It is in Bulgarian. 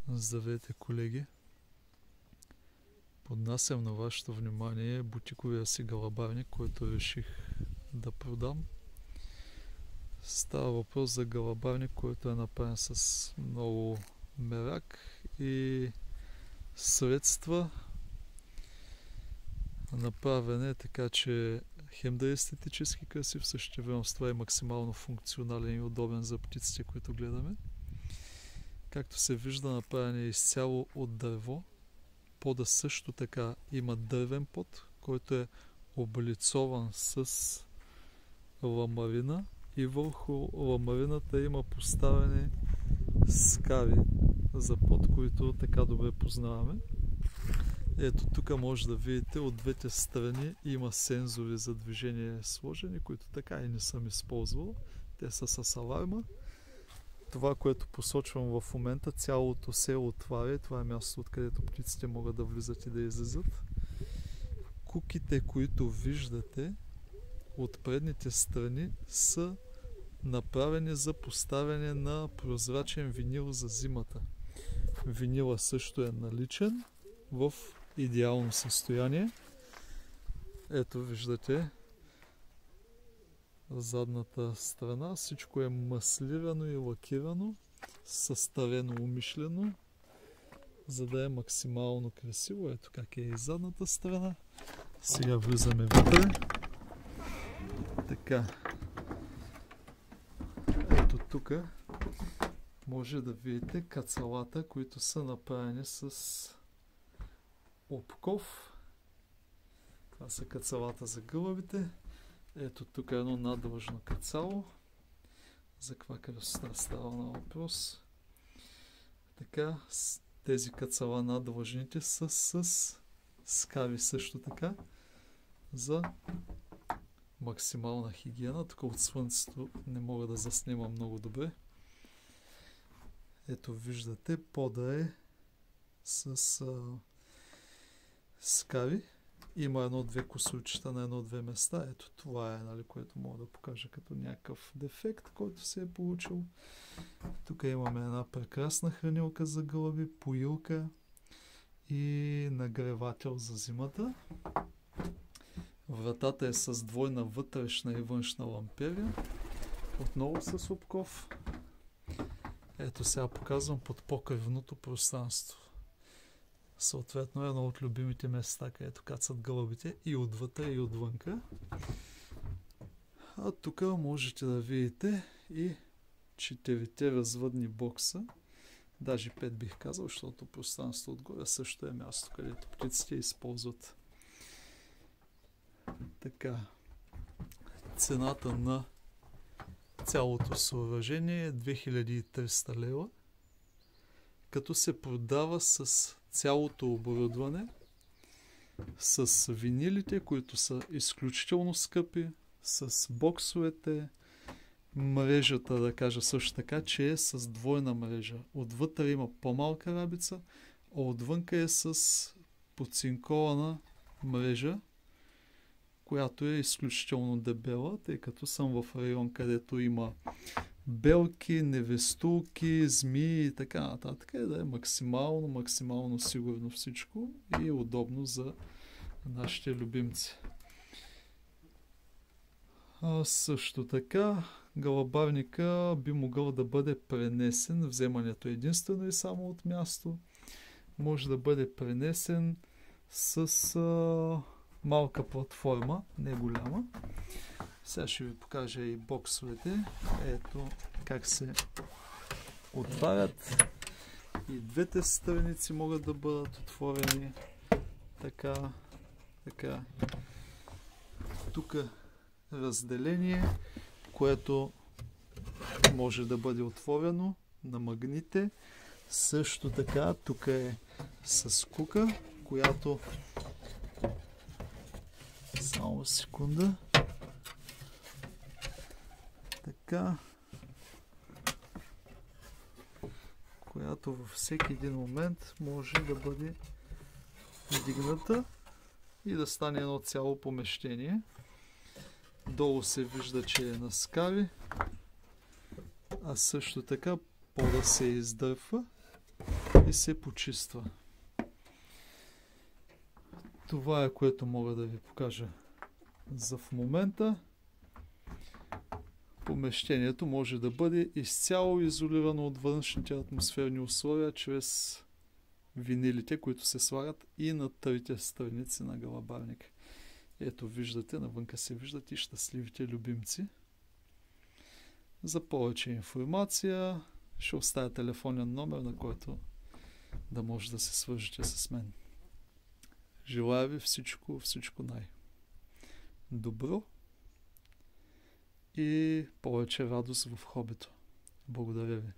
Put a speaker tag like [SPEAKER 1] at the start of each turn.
[SPEAKER 1] Здравейте, колеги! Поднасям на вашето внимание бутиковия си галабарник, който реших да продам. Става въпрос за галабарник, който е направен с много мерак и средства. Направен е така, че хем да е естетически красив, същевременно с това е максимално функционален и удобен за птиците, които гледаме. Както се вижда, направен е изцяло от дърво. Пода също така има дървен под, който е облицован с ламарина и върху ламарината има поставени скари за под, които така добре познаваме. Ето тук може да видите от двете страни има сензори за движение сложени, които така и не съм използвал. Те са с аларма. Това, което посочвам в момента, цялото се отваря. Това е място, откъдето птиците могат да влизат и да излизат. Куките, които виждате от предните страни, са направени за поставяне на прозрачен винил за зимата. Винила също е наличен в идеално състояние. Ето виждате задната страна. Всичко е маслирано и лакирано, съставено умишлено, за да е максимално красиво. Ето как е и задната страна. Сега влизаме вътре. Така. Ето тук може да видите кацалата, които са направени с обков. Това са кацалата за гълъбите. Ето тук е едно надлъжно кацало. За каква красота става на въпрос. Така, тези кацала надлъжните са с скави също така. За максимална хигиена. Тук от слънцето не мога да заснимам много добре. Ето виждате, пода е с скави. Има едно-две косурчета на едно-две места. Ето това е, нали, което мога да покажа като някакъв дефект, който се е получил. Тук имаме една прекрасна хранилка за гълъби, поилка и нагревател за зимата. Вратата е с двойна вътрешна и външна ламперия. Отново с обков. Ето сега показвам под покривното пространство. Съответно е едно от любимите места, където кацат гълъбите и отвътре и отвънка. А тук можете да видите и 4 развъдни бокса. Даже 5 бих казал, защото пространство отгоре също е място, където птиците използват. Така. Цената на цялото съоръжение е 2300 лева, като се продава с цялото оборудване, с винилите, които са изключително скъпи, с боксовете, мрежата, да кажа също така, че е с двойна мрежа. Отвътре има по-малка рабица, а отвънка е с подцинкована мрежа, която е изключително дебела, тъй като съм в район, където има белки, невестулки, змии и така нататък, е да е максимално сигурно всичко и удобно за нашите любимци. Също така, галабарника би могъл да бъде пренесен, вземането единствено и само от място, може да бъде пренесен с малка платформа, не голяма. Сега ще ви покажа и боксовете. Ето как се отварят. И двете страници могат да бъдат отворени. Така. Тук разделение, което може да бъде отворено на магните. Също така, тук е с кука, която... Само секунда. Така. Която във всеки един момент може да бъде вдигната и да стане едно цяло помещение. Долу се вижда, че е на скави, а също така пода се издърпва и се почиства. Това е, което мога да ви покажа за в момента. Помещението може да бъде изцяло изолирано от външните атмосферни условия чрез винилите, които се слагат и на трите страници на гълъбарника. Ето виждате, навънка се виждат и щастливите любимци. За повече информация ще оставя телефонен номер, на който да може да се свържете с мен. Желая ви всичко най-добро и повече радост в хобито. Благодаря ви.